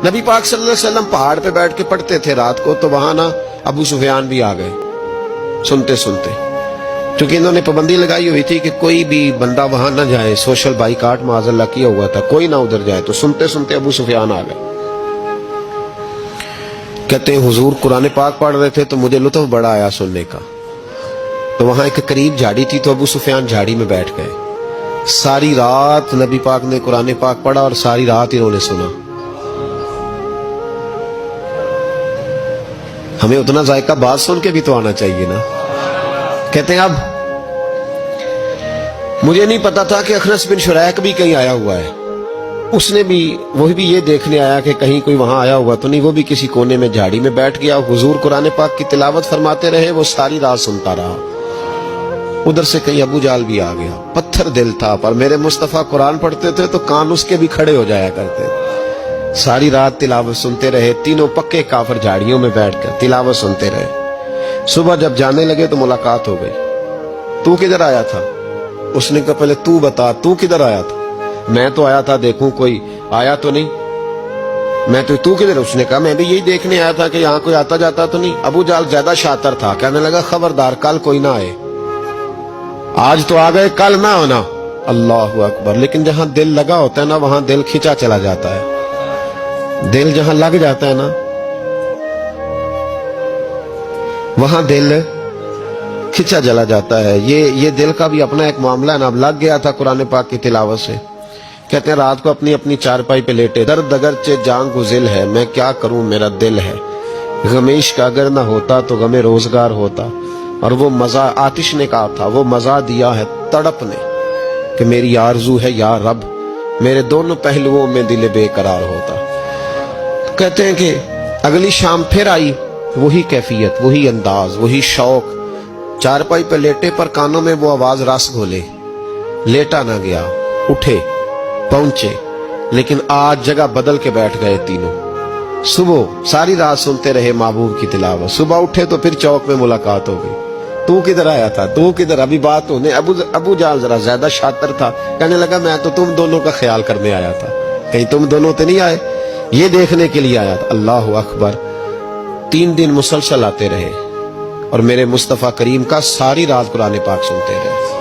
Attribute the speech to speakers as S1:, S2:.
S1: نبی پاک صلی اللہ علیہ وسلم پہاڑ پہ بیٹھ کے پڑھتے تھے رات کو، تو وہاں نا ابو سفیان بھی آ گئے سنتے سنتے، کیونکہ انہوں نے پابندی لگائی ہوئی تھی کہ کوئی بھی بندہ وہاں نہ جائے، سوشل بائیکاٹ معاذ اللہ کیا ہوا تھا، کوئی نہ ادھر جائے، تو سنتے سنتے ابو سفیان آ گئے۔ کہتے ہیں حضور قرآن پاک پڑھ رہے تھے تو مجھے لطف بڑا آیا سننے کا، تو وہاں ایک قریب جھاڑی تھی، تو ابو سفیان جھاڑی میں بیٹھ گئے۔ ساری رات نبی پاک نے قرآن پاک پڑھا اور ساری رات انہوں نے سنا۔ ہمیں اتنا ذائقہ بات سن کے بھی تو آنا چاہیے نا۔ کہتے ہیں اب مجھے نہیں پتا تھا کہ اخنس بن شریک بھی کہیں آیا ہوا ہے، اس نے بھی وہی بھی یہ دیکھنے آیا کہ کہیں کوئی وہاں آیا ہوا تو نہیں، وہ بھی کسی کونے میں جھاڑی میں بیٹھ گیا۔ حضور قرآن پاک کی تلاوت فرماتے رہے، وہ ساری رات سنتا رہا۔ ادھر سے کہیں ابو جال بھی آ گیا، پتھر دل تھا، پر میرے مصطفیٰ قرآن پڑھتے تھے تو کان اس کے بھی کھڑے ہو جایا کرتے تھے۔ ساری رات تلاوت سنتے رہے، تینوں پکے کافر جھاڑیوں میں بیٹھ کر تلاوت سنتے رہے۔ صبح جب جانے لگے تو ملاقات ہو گئی۔ تو کدھر آیا تھا؟ اس نے کہا پہلے تو بتا، تو کدھر آیا تھا؟ میں تو آیا تھا دیکھوں کوئی آیا تو نہیں، میں تو کدھر؟ اس نے کہا میں بھی یہی دیکھنے آیا تھا کہ یہاں کوئی آتا جاتا تو نہیں۔ ابو جال زیادہ شاطر تھا، کہنے لگا خبردار کل کوئی نہ آئے، آج تو آ گئے کل نہ ہونا۔ اللہ اکبر۔ لیکن جہاں دل لگا ہوتا ہے نا وہاں دل کھینچا چلا جاتا ہے، دل جہاں لگ جاتا ہے نا وہاں دل کھینچا چلا جاتا ہے۔ یہ دل کا بھی اپنا ایک معاملہ ہے نا۔ اب لگ گیا تھا قرآن پاک کی تلاوت سے۔ کہتے ہیں رات کو اپنی چارپائی پہ لیٹے، درد اگرچہ جان کو ذل ہے، میں کیا کروں میرا دل ہے، غمیش کا اگر نہ ہوتا تو غم روزگار ہوتا۔ اور وہ مزہ آتش نے کہا تھا، وہ مزہ دیا ہے تڑپ نے کہ میری آرزو ہے یا رب، میرے دونوں پہلوؤں میں دل بے قرار ہوتا۔ کہتے ہیں کہ اگلی شام پھر آئی، وہی کیفیت، وہی انداز، وہی شوق۔ چارپائی پہ لیٹے پر کانوں میں وہ آواز رس گھولے، لیٹا نہ گیا، اٹھے پہنچے، لیکن آج جگہ بدل کے بیٹھ گئے تینوں۔ صبح ساری رات سنتے رہے محبوب کی تلاوت، صبح اٹھے تو پھر چوک میں ملاقات ہو گئی۔ تو کدھر آیا تھا؟ تو کدھر؟ ابھی بات ہونے۔ ابو جال ذرا زیادہ شاطر تھا، کہنے لگا میں تو تم دونوں کا خیال کرنے آیا تھا، کہیں تم دونوں تو نہیں آئے، یہ دیکھنے کے لیے آیا تھا۔ اللہ اکبر۔ 3 دن مسلسل آتے رہے اور میرے مصطفیٰ کریم کا ساری رات قرآن پاک سنتے رہے۔